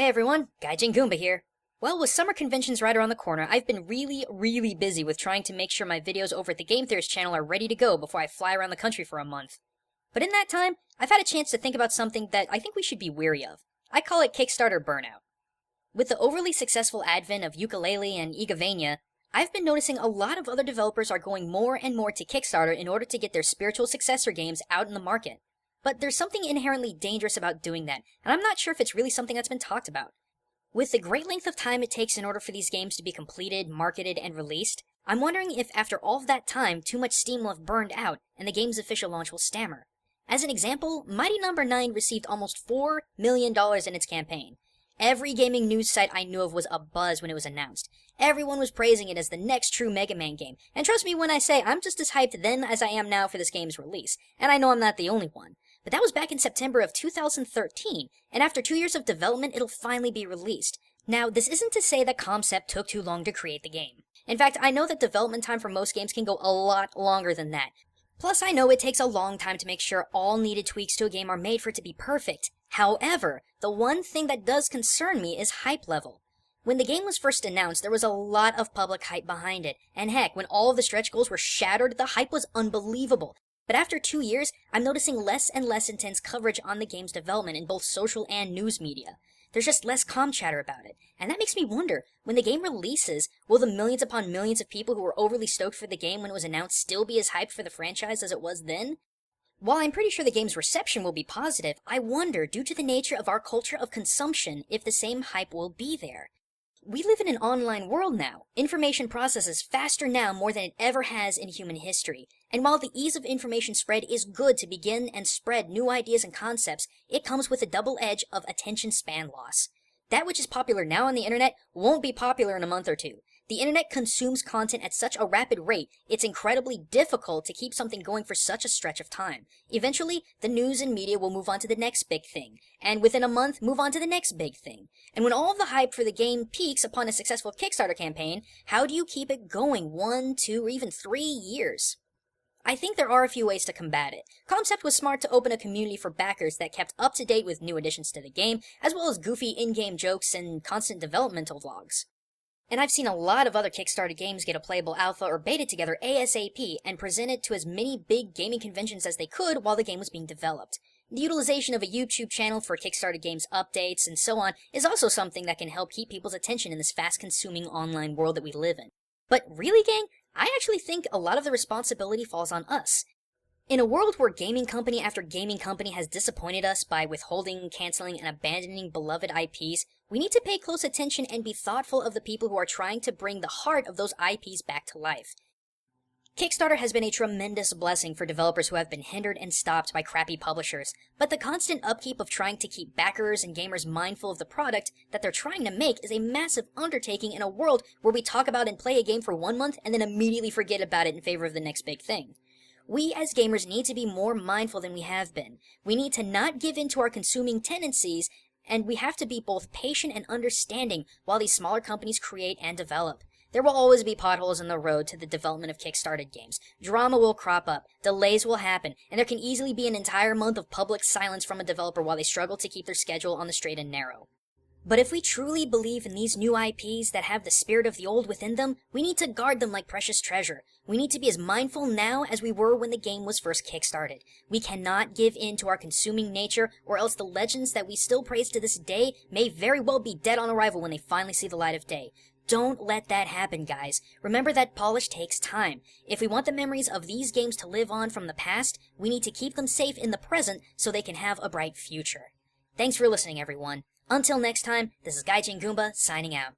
Hey everyone, Gaijin here. Well, with summer conventions right around the corner, I've been really busy with trying to make sure my videos over at the Game Theories channel are ready to go before I fly around the country for a month. But in that time, I've had a chance to think about something that I think we should be wary of. I call it Kickstarter burnout. With the overly successful advent of Yoooka-Laylee and Igavania, I've been noticing a lot of other developers are going more and more to Kickstarter in order to get their spiritual successor games out in the market. But there's something inherently dangerous about doing that, and I'm not sure if it's really something that's been talked about. With the great length of time it takes in order for these games to be completed, marketed, and released, I'm wondering if after all of that time, too much steam will have burned out, and the game's official launch will stammer. As an example, Mighty Number 9 received almost $4 million in its campaign. Every gaming news site I knew of was abuzz when it was announced. Everyone was praising it as the next true Mega Man game, and trust me when I say I'm just as hyped then as I am now for this game's release, and I know I'm not the only one. But that was back in September of 2013, and after 2 years of development, it'll finally be released. Now, this isn't to say that Concept took too long to create the game. In fact, I know that development time for most games can go a lot longer than that. Plus, I know it takes a long time to make sure all needed tweaks to a game are made for it to be perfect. However, the one thing that does concern me is hype level. When the game was first announced, there was a lot of public hype behind it, and heck, when all of the stretch goals were shattered, the hype was unbelievable. But after 2 years, I'm noticing less and less intense coverage on the game's development in both social and news media. There's just less calm chatter about it, and that makes me wonder, when the game releases, will the millions upon millions of people who were overly stoked for the game when it was announced still be as hyped for the franchise as it was then? While I'm pretty sure the game's reception will be positive, I wonder, due to the nature of our culture of consumption, if the same hype will be there. We live in an online world now. Information processes faster now more than it ever has in human history. And while the ease of information spread is good to begin and spread new ideas and concepts, it comes with a double edge of attention span loss. That which is popular now on the internet won't be popular in a month or two. The internet consumes content at such a rapid rate, it's incredibly difficult to keep something going for such a stretch of time. Eventually, the news and media will move on to the next big thing, and within a month, move on to the next big thing. And when all of the hype for the game peaks upon a successful Kickstarter campaign, how do you keep it going 1, 2, or even 3 years? I think there are a few ways to combat it. Concept was smart to open a community for backers that kept up to date with new additions to the game, as well as goofy in-game jokes and constant developmental vlogs. And I've seen a lot of other Kickstarter games get a playable alpha or beta together ASAP and presented to as many big gaming conventions as they could while the game was being developed. The utilization of a YouTube channel for Kickstarter games updates and so on is also something that can help keep people's attention in this fast-consuming online world that we live in. But really, gang, I actually think a lot of the responsibility falls on us. In a world where gaming company after gaming company has disappointed us by withholding, canceling, and abandoning beloved IPs, we need to pay close attention and be thoughtful of the people who are trying to bring the heart of those IPs back to life. Kickstarter has been a tremendous blessing for developers who have been hindered and stopped by crappy publishers, but the constant upkeep of trying to keep backers and gamers mindful of the product that they're trying to make is a massive undertaking in a world where we talk about and play a game for 1 month and then immediately forget about it in favor of the next big thing. We as gamers need to be more mindful than we have been. We need to not give in to our consuming tendencies, and we have to be both patient and understanding while these smaller companies create and develop. There will always be potholes in the road to the development of Kickstarted games. Drama will crop up, delays will happen, and there can easily be an entire month of public silence from a developer while they struggle to keep their schedule on the straight and narrow. But if we truly believe in these new IPs that have the spirit of the old within them, we need to guard them like precious treasure. We need to be as mindful now as we were when the game was first kickstarted. We cannot give in to our consuming nature, or else the legends that we still praise to this day may very well be dead on arrival when they finally see the light of day. Don't let that happen, guys. Remember that polish takes time. If we want the memories of these games to live on from the past, we need to keep them safe in the present so they can have a bright future. Thanks for listening, everyone. Until next time, this is Gaijin signing out.